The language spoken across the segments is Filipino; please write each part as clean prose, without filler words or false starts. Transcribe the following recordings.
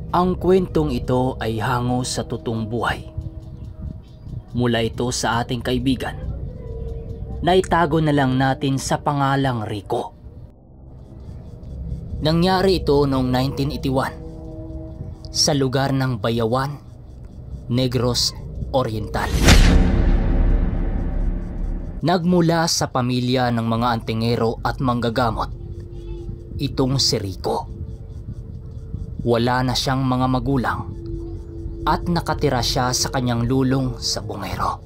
Ang kwentong ito ay hango sa totoong buhay. Mula ito sa ating kaibigan na itago na lang natin sa pangalang Rico. Nangyari ito noong 1981 sa lugar ng Bayawan, Negros Oriental. Nagmula sa pamilya ng mga antingero at manggagamot itong si Rico. Wala na siyang mga magulang at nakatira siya sa kanyang lulong sa bungero.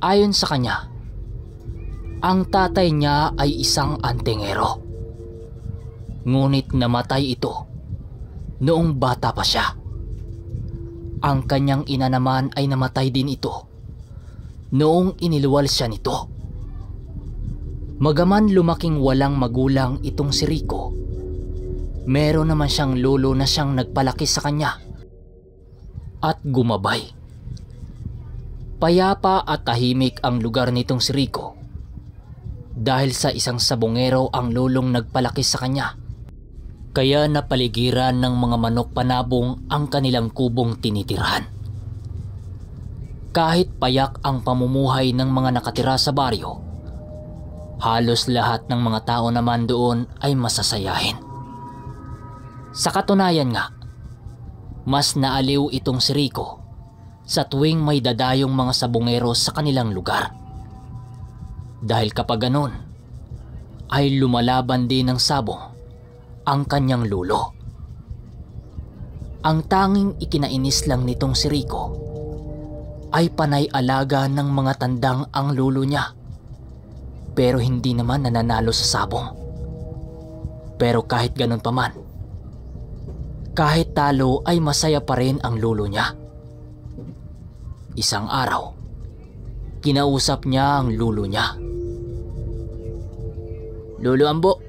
Ayon sa kanya, ang tatay niya ay isang antingero. Ngunit namatay ito noong bata pa siya. Ang kanyang ina naman ay namatay din ito noong iniluwal siya nito. Magaman lumaking walang magulang itong si Rico, meron naman siyang lolo na siyang nagpalaki sa kanya at gumabay. Payapa at tahimik ang lugar nitong si Rico dahil sa isang sabongero ang lolong nagpalaki sa kanya. Kaya napaligiran ng mga manok panabong ang kanilang kubong tinitirhan. Kahit payak ang pamumuhay ng mga nakatira sa baryo, halos lahat ng mga tao naman doon ay masasayahin. Sa katunayan nga, mas naaliw itong si Rico sa tuwing may dadayong mga sabongero sa kanilang lugar. Dahil kapag ganun, ay lumalaban din ng sabong ang kanyang lulo. Ang tanging ikinainis lang nitong si Rico ay panay alaga ng mga tandang ang lulo niya, pero hindi naman nananalo sa sabong. Pero kahit ganun pa man, kahit talo ay masaya pa rin ang lulo niya. Isang araw, kinausap niya ang lulo niya. "Lolo Ambo,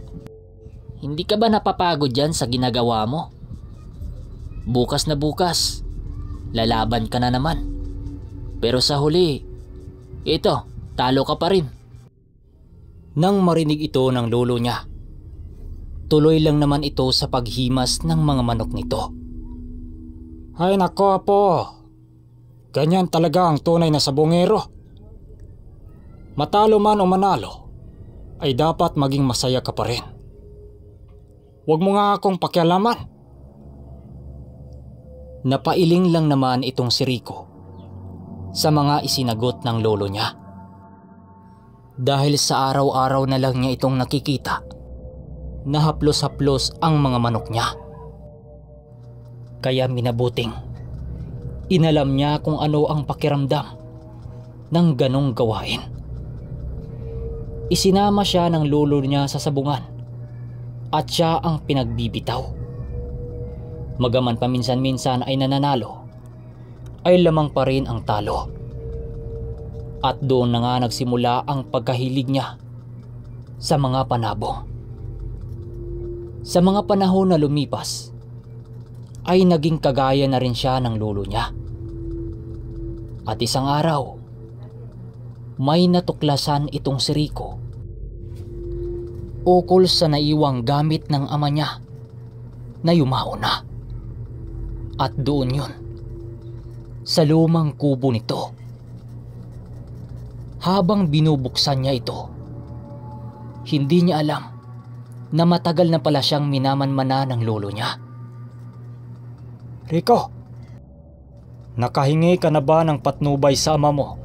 hindi ka ba napapagod dyan sa ginagawa mo? Bukas na bukas, lalaban ka na naman. Pero sa huli, ito, talo ka pa rin." Nang marinig ito ng lolo niya, tuloy lang naman ito sa paghimas ng mga manok nito. "Ay nako apo, ganyan talaga ang tunay na sabongero. Matalo man o manalo, ay dapat maging masaya ka pa rin. Huwag mo nga akong pakialaman." Napailing lang naman itong si Rico sa mga isinagot ng lolo niya. Dahil sa araw-araw na lang niya itong nakikita, nahaplos-haplos ang mga manok niya. Kaya minabuting inalam niya kung ano ang pakiramdam ng ganong gawain. Isinama siya ng lolo niya sa sabungan at siya ang pinagbibitaw. Magaman paminsan-minsan ay nananalo, ay lamang pa rin ang talo. At doon na nga nagsimula ang pagkahilig niya sa mga panabong. Sa mga panahon na lumipas, ay naging kagaya na rin siya ng lolo niya. At isang araw, may natuklasan itong si Rico ukol sa naiwang gamit ng ama niya na yumao na. At doon yun, sa lumang kubo nito. Habang binubuksan niya ito, hindi niya alam na matagal na pala siyang minamanmana ng lolo niya. "Rico, nakahingi ka na ba ng patnubay sa ama mo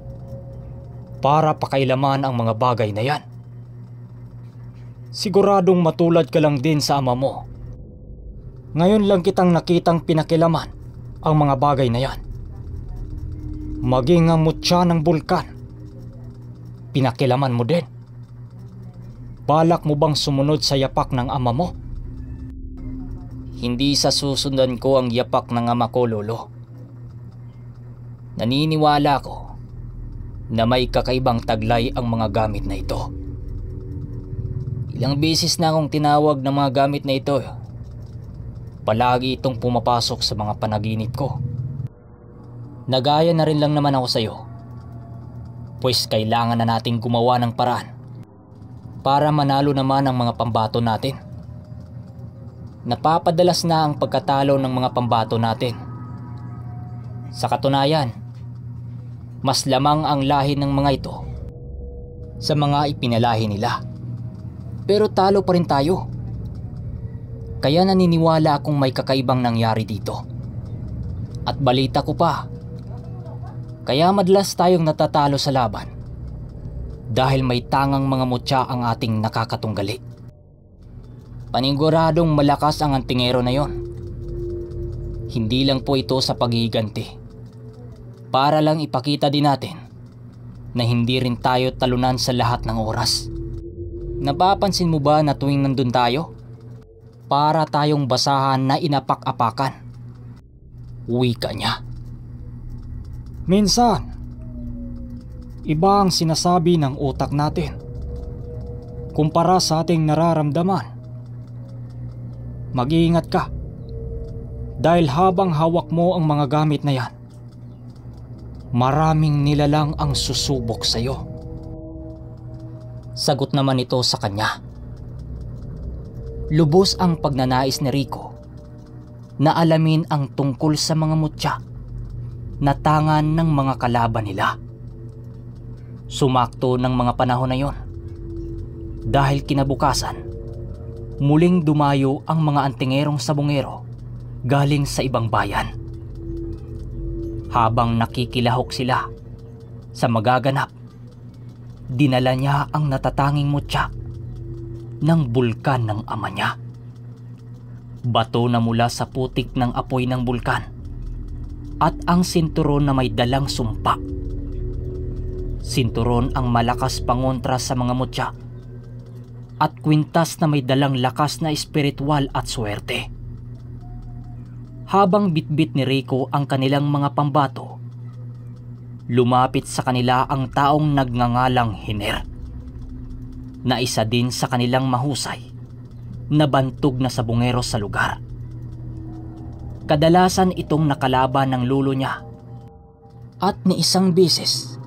para pakailaman ang mga bagay na yan? Siguradong matulad ka lang din sa ama mo. Ngayon lang kitang nakitang pinakilaman ang mga bagay na yan. Maging ang mutya ng bulkan, pinakilaman mo din. Balak mo bang sumunod sa yapak ng ama mo?" "Hindi sa susundan ko ang yapak ng ama ko, lolo. Naniniwala ko na may kakaibang taglay ang mga gamit na ito. Ilang beses na akong tinawag ng mga gamit na ito. Palagi itong pumapasok sa mga panaginip ko. Nagaya na rin lang naman ako sa iyo, pues kailangan na nating gumawa ng paraan para manalo naman ang mga pambato natin. Napapadalas na ang pagkatalo ng mga pambato natin. Sa katunayan, mas lamang ang lahi ng mga ito sa mga ipinalahi nila. Pero talo pa rin tayo. Kaya naniniwala akong may kakaibang nangyari dito. At balita ko pa, kaya madalas tayong natatalo sa laban dahil may tangang mga mutya ang ating nakakatunggali. Paniguradong malakas ang antingero na yon. Hindi lang po ito sa paghihiganti. Para lang ipakita din natin na hindi rin tayo talunan sa lahat ng oras. Napapansin mo ba na tuwing nandun tayo, para tayong basahan na inapak-apakan? Wika niya. Minsan, iba ang sinasabi ng utak natin kumpara sa ating nararamdaman. Mag-iingat ka dahil habang hawak mo ang mga gamit na yan, maraming nilalang ang susubok sa iyo. Sagot naman ito sa kanya. Lubos ang pagnanais ni Rico na alamin ang tungkol sa mga mutya na tangan ng mga kalaban nila. Sumakto ng mga panahon na yon dahil kinabukasan muling dumayo ang mga antingerong sabongero galing sa ibang bayan. Habang nakikilahok sila sa magaganap, dinala niya ang natatanging mutya ng bulkan ng ama niya. Bato na mula sa putik ng apoy ng bulkan at ang sinturon na may dalang sumpa. Sinturon ang malakas pangontra sa mga mutya at kwintas na may dalang lakas na espiritual at swerte. Habang bitbit ni Rico ang kanilang mga pambato, lumapit sa kanila ang taong nagngangalang Hiner, na isa din sa kanilang mahusay na bantog na sabongero sa lugar. Kadalasan itong nakalaban ng lulo niya at ni isang beses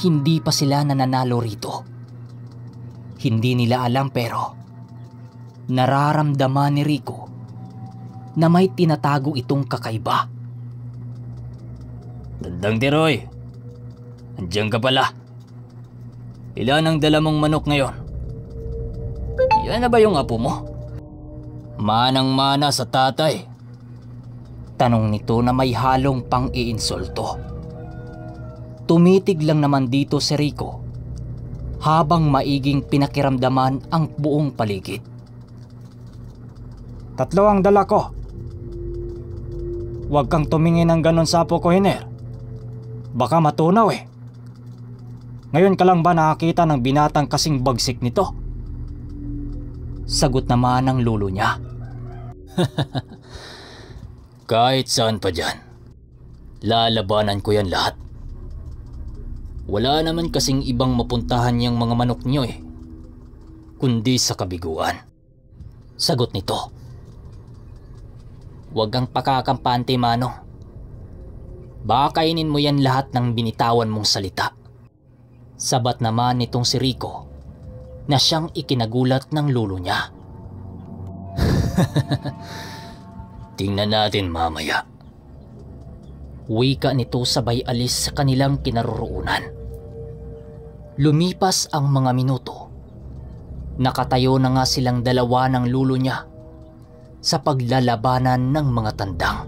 hindi pa sila nananalo rito. Hindi nila alam pero nararamdaman ni Rico na may tinatago itong kakaiba. Tandang Tiroy, andiyan ka pala. Ilan ang dala mong manok ngayon? Yan na ba yung apo mo? Manang-mana sa tatay. Tanong nito na may halong pang-iinsulto. Tumitig lang naman dito si Rico habang maiging pinakiramdaman ang buong paligid. 3 ang dala ko. Huwag kang tumingin ng ganon sa apo ko, Hiner. Baka matunaw eh. Ngayon ka lang ba nakakita ng binatang kasing bagsik nito? Sagot naman ng lolo niya. Kahit saan pa dyan, lalabanan ko yan lahat. Wala naman kasing ibang mapuntahan yung mga manok niyo eh, kundi sa kabiguan. Sagot nito. Huwag kang pakakampante, Mano. Baka kainin mo yan lahat ng binitawan mong salita. Sabat naman nitong si Rico na siyang ikinagulat ng lolo niya. Tingnan natin mamaya. Wika nito sabay alis sa kanilang kinaroroonan. Lumipas ang mga minuto. Nakatayo na nga silang dalawa ng lulo niya sa paglalabanan ng mga tandang.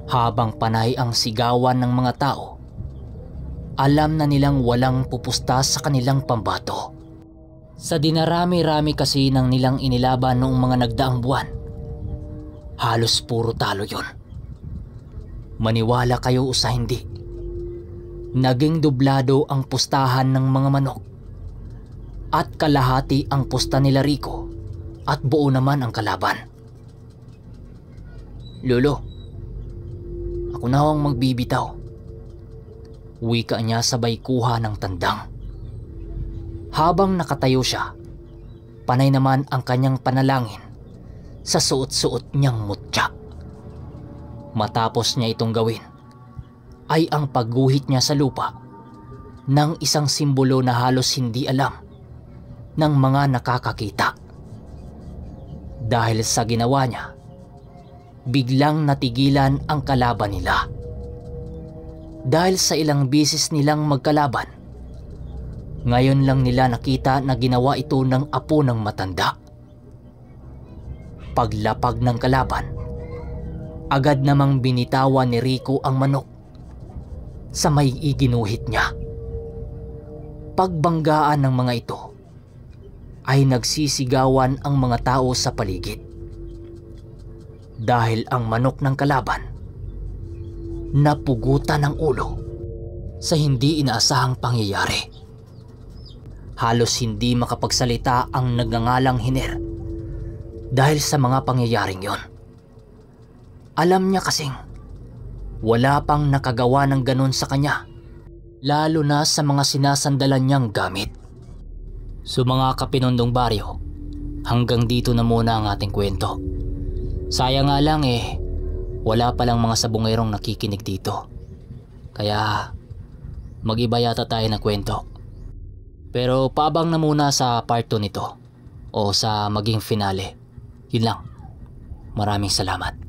Habang panay ang sigawan ng mga tao, alam na nilang walang pupusta sa kanilang pambato. Sa dinarami-rami kasi ng nilang inilaban noong mga nagdaang buwan, halos puro talo yon. Maniwala kayo o sa hindi, naging dublado ang pustahan ng mga manok at kalahati ang pusta nila Rico at buo naman ang kalaban. Lolo, ako na ho ang magbibitaw. Wika niya sabay kuha ng tandang. Habang nakatayo siya, panay naman ang kanyang panalangin sa suot-suot niyang mutya. Matapos niya itong gawin, ay ang pagguhit niya sa lupa ng isang simbolo na halos hindi alam ng mga nakakakita. Dahil sa ginawa niya, biglang natigilan ang kalaban nila. Dahil sa ilang bisis nilang magkalaban, ngayon lang nila nakita na ginawa ito ng apo ng matanda. Paglapag ng kalaban, agad namang binitawan ni Rico ang manok sa may iginuhit niya. Pagbanggaan ng mga ito, ay nagsisigawan ang mga tao sa paligid. Dahil ang manok ng kalaban napugutan ng ulo sa hindi inaasahang pangyayari. Halos hindi makapagsalita ang nagngangalang Hiner dahil sa mga pangyayaring yon. Alam niya kasing wala pang nakagawa ng ganun sa kanya, lalo na sa mga sinasandalan niyang gamit. So mga kapinundong baryo, hanggang dito na muna ang ating kwento. Sayang nga lang wala palang mga sabungerong nakikinig dito. Kaya mag-iba yata tayo ng kwento. Pero paabang na muna sa part 2 nito o sa maging finale. Yun lang. Maraming salamat.